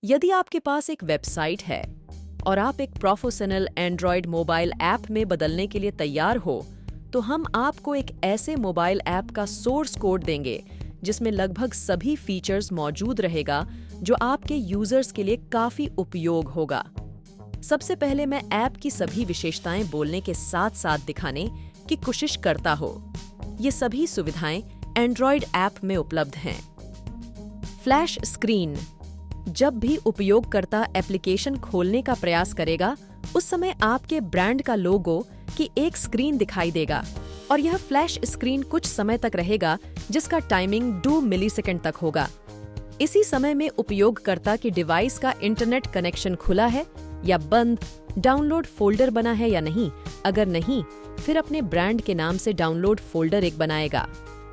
यदि आपके पास एक वेबसाइट है और आप एक प्रोफेशनल एंड्रॉयड मोबाइल ऐप में बदलने के लिए तैयार हो, तो हम आपको एक ऐसे मोबाइल ऐप का सोर्स कोड देंगे जिसमें लगभग सभी फीचर्स मौजूद रहेगा जो आपके यूजर्स के लिए काफी उपयोग होगा। सबसे पहले मैं ऐप की सभी विशेषताएं बोलने के साथ साथ दिखाने की कोशिश करता हो। ये सभी सुविधाएं एंड्रॉयड ऐप में उपलब्ध हैं। Flash screen. जब भी उपयोगकर्ता एप्लीकेशन खोलने का प्रयास करेगा, उस समय आपके ब्रांड का लोगो की एक स्क्रीन दिखाई देगा और यह फ्लैश स्क्रीन कुछ समय तक रहेगा, जिसका टाइमिंग 2 मिलीसेकंड तक होगा। इसी समय में उपयोगकर्ता की डिवाइस का इंटरनेट कनेक्शन खुला है या बंद, डाउनलोड फोल्डर बना है या नहीं। अगर नहीं, फिर अपने ब्रांड के नाम से डाउनलोड फोल्डर एक बनाएगा।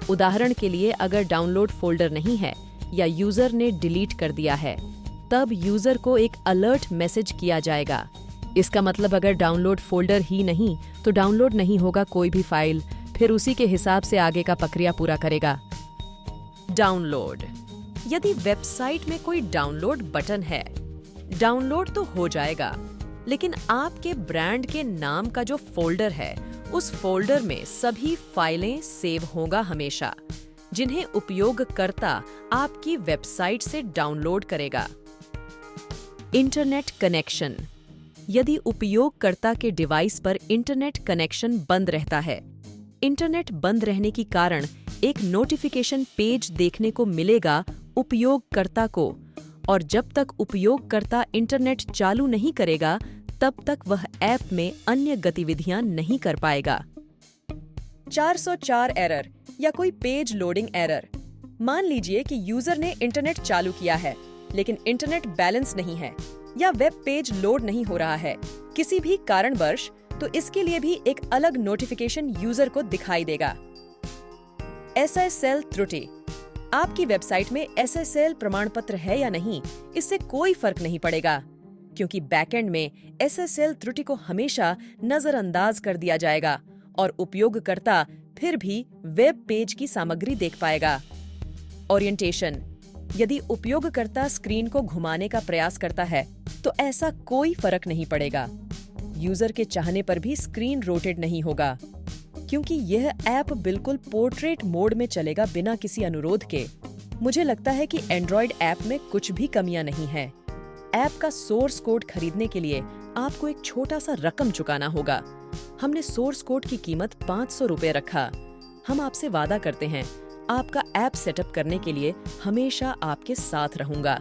उदाहरण के लिए, अगर डाउनलोड फोल्डर नहीं है या यूजर ने डिलीट कर दिया है, तब यूजर को एक अलर्ट मैसेज किया जाएगा। इसका मतलब अगर डाउनलोड फोल्डर ही नहीं तो डाउनलोड नहीं होगा कोई भी फाइल, फिर उसी के हिसाब से आगे का प्रक्रिया पूरा करेगा। डाउनलोड। यदि वेबसाइट में कोई डाउनलोड बटन है, डाउनलोड तो हो जाएगा, लेकिन आपके ब्रांड के नाम का जो फोल्डर है, उस फोल्डर में सभी फाइलें सेव होगा हमेशा, जिन्हें उपयोगकर्ता आपकी वेबसाइट से डाउनलोड करेगा। Internet connection. यदि उपयोगकर्ता के डिवाइस पर इंटरनेट कनेक्शन बंद रहता है, इंटरनेट बंद रहने के कारण एक नोटिफिकेशन पेज देखने को मिलेगा उपयोगकर्ता को, और जब तक उपयोगकर्ता इंटरनेट चालू नहीं करेगा, तब तक वह ऐप में अन्य गतिविधियां नहीं कर पाएगा। 404 एरर या कोई पेज लोडिंग एरर। मान लीजिए कि यूजर ने इंटरनेट चालू किया है, लेकिन इंटरनेट बैलेंस नहीं है या वेब पेज लोड नहीं हो रहा है किसी भी कारणवश, तो इसके लिए भी एक अलग नोटिफिकेशन यूजर को दिखाई देगा। SSL त्रुटि। आपकी वेबसाइट में SSL प्रमाण पत्र है या नहीं, इससे कोई फर्क नहीं पड़ेगा, क्योंकि बैकएंड में SSL त्रुटि को हमेशा नजरअंदाज कर दिया जाएगा और उपयोगकर्ता फिर भी वेब पेज की सामग्री देख पाएगा। ओरिएंटेशन। यदि उपयोगकर्ता स्क्रीन को घुमाने का प्रयास करता है, तो ऐसा कोई फर्क नहीं पड़ेगा। यूजर के चाहने पर भी स्क्रीन रोटेट नहीं होगा, क्योंकि यह ऐप बिल्कुल पोर्ट्रेट मोड में चलेगा बिना किसी अनुरोध के। मुझे लगता है कि एंड्रॉयड ऐप में कुछ भी कमियां नहीं है। ऐप का सोर्स कोड खरीदने के लिए आपको एक छोटा सा रकम चुकाना होगा। हमने सोर्स कोड की कीमत 500 रुपए रखा। हम आपसे वादा करते हैं, आपका ऐप सेटअप करने के लिए हमेशा आपके साथ रहूंगा।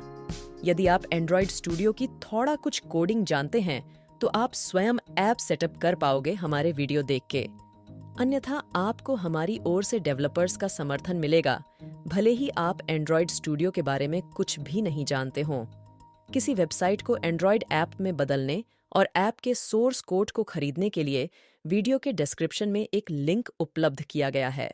यदि आप एंड्रॉयड स्टूडियो की थोड़ा कुछ कोडिंग जानते हैं, तो आप स्वयं ऐप सेटअप कर पाओगे हमारे वीडियो देख के। अन्यथा आपको हमारी ओर से डेवलपर्स का समर्थन मिलेगा, भले ही आप एंड्रॉयड स्टूडियो के बारे में कुछ भी नहीं जानते हों। किसी वेबसाइट को एंड्रॉयड ऐप में बदलने और ऐप के सोर्स कोड को खरीदने के लिए वीडियो के डिस्क्रिप्शन में एक लिंक उपलब्ध किया गया है।